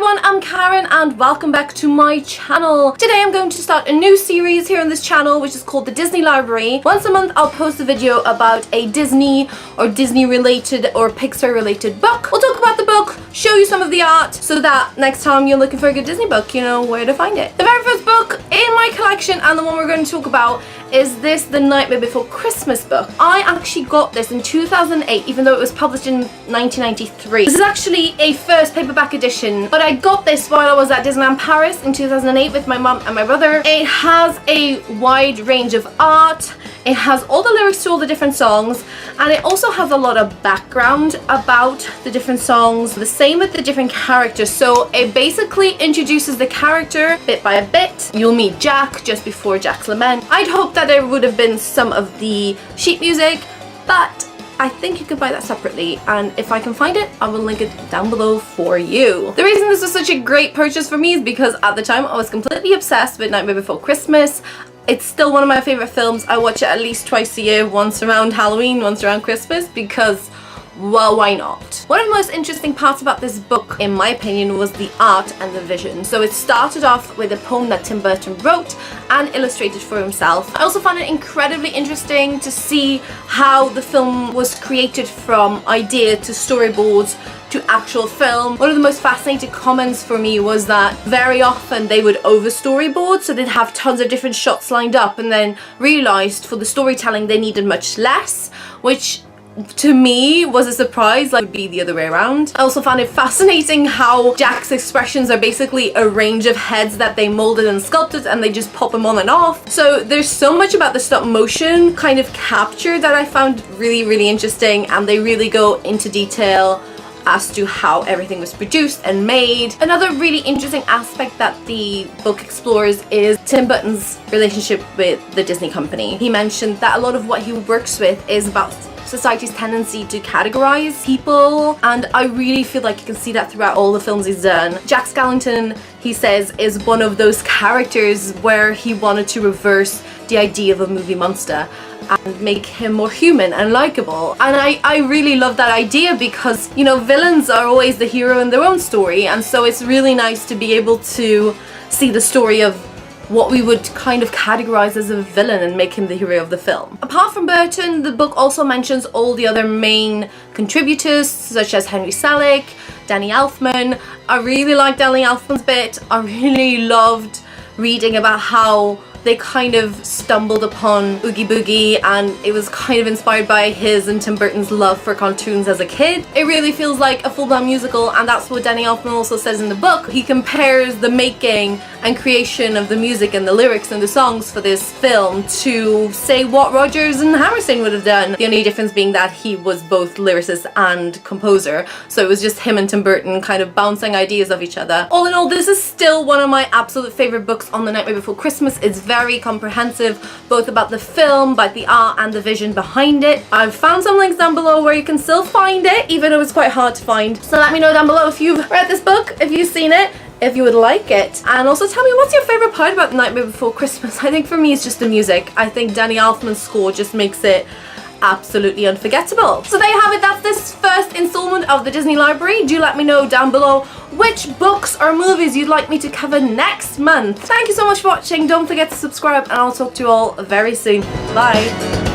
everyone, I'm Karen and welcome back to my channel. Today I'm going to start a new series here on this channel which is called the Disney Library. Once a month I'll post a video about a Disney or Disney related or Pixar related book. We'll talk about the book, show you some of the art so that next time you're looking for a good Disney book, you know where to find it. The very first book in my collection and the one we're going to talk about is this The Nightmare Before Christmas book. I actually got this in 2008 even though it was published in 1993. This is actually a first paperback edition, but I got this while I was at Disneyland Paris in 2008 with my mum and my brother. It has a wide range of art, it has all the lyrics to all the different songs, and it also has a lot of background about the different songs. The same with the different characters, so it basically introduces the character bit by bit. You'll meet Jack just before Jack's lament. I'd hoped that there would have been some of the sheet music, but I think you could buy that separately, and if I can find it, I will link it down below for you. The reason this was such a great purchase for me is because at the time I was completely obsessed with Nightmare Before Christmas. It's still one of my favorite films. I watch it at least twice a year, once around Halloween, once around Christmas, because, well, why not? One of the most interesting parts about this book, in my opinion, was the art and the vision. So it started off with a poem that Tim Burton wrote and illustrated for himself. I also found it incredibly interesting to see how the film was created from idea to storyboards to actual film. One of the most fascinating comments for me was that very often they would over storyboard, so they'd have tons of different shots lined up and then realized for the storytelling they needed much less, which to me was a surprise. Like, it would be the other way around. I also found it fascinating how Jack's expressions are basically a range of heads that they molded and sculpted and they just pop them on and off. So there's so much about the stop motion kind of capture that I found really interesting, and they really go into detail as to how everything was produced and made. Another really interesting aspect that the book explores is Tim Burton's relationship with the Disney company. He mentioned that a lot of what he works with is about society's tendency to categorize people, and I really feel like you can see that throughout all the films he's done. Jack Skellington, he says, is one of those characters where he wanted to reverse the idea of a movie monster and make him more human and likable. And I really love that idea because, you know, villains are always the hero in their own story, and so it's really nice to be able to see the story of what we would kind of categorize as a villain and make him the hero of the film. Apart from Burton, the book also mentions all the other main contributors such as Henry Selick, Danny Elfman. I really liked Danny Elfman's bit. I really loved reading about how they kind of stumbled upon Oogie Boogie, and it was kind of inspired by his and Tim Burton's love for cartoons as a kid. It really feels like a full-blown musical, and that's what Danny Elfman also says in the book. He compares the making and creation of the music and the lyrics and the songs for this film to, say, what Rodgers and Hammerstein would have done. The only difference being that he was both lyricist and composer, so it was just him and Tim Burton kind of bouncing ideas off each other. All in all, this is still one of my absolute favorite books on The Nightmare Before Christmas. It's very comprehensive, both about the film, about the art and the vision behind it. I've found some links down below where you can still find it, even though it's quite hard to find. So let me know down below if you've read this book, if you've seen it, if you would like it. And also tell me, what's your favorite part about The Nightmare Before Christmas? I think for me it's just the music. I think Danny Elfman's score just makes it absolutely unforgettable. So there you have it, that's this first installment of the Disney Library. Do let me know down below which books or movies you'd like me to cover next month. Thank you so much for watching, don't forget to subscribe, and I'll talk to you all very soon. Bye!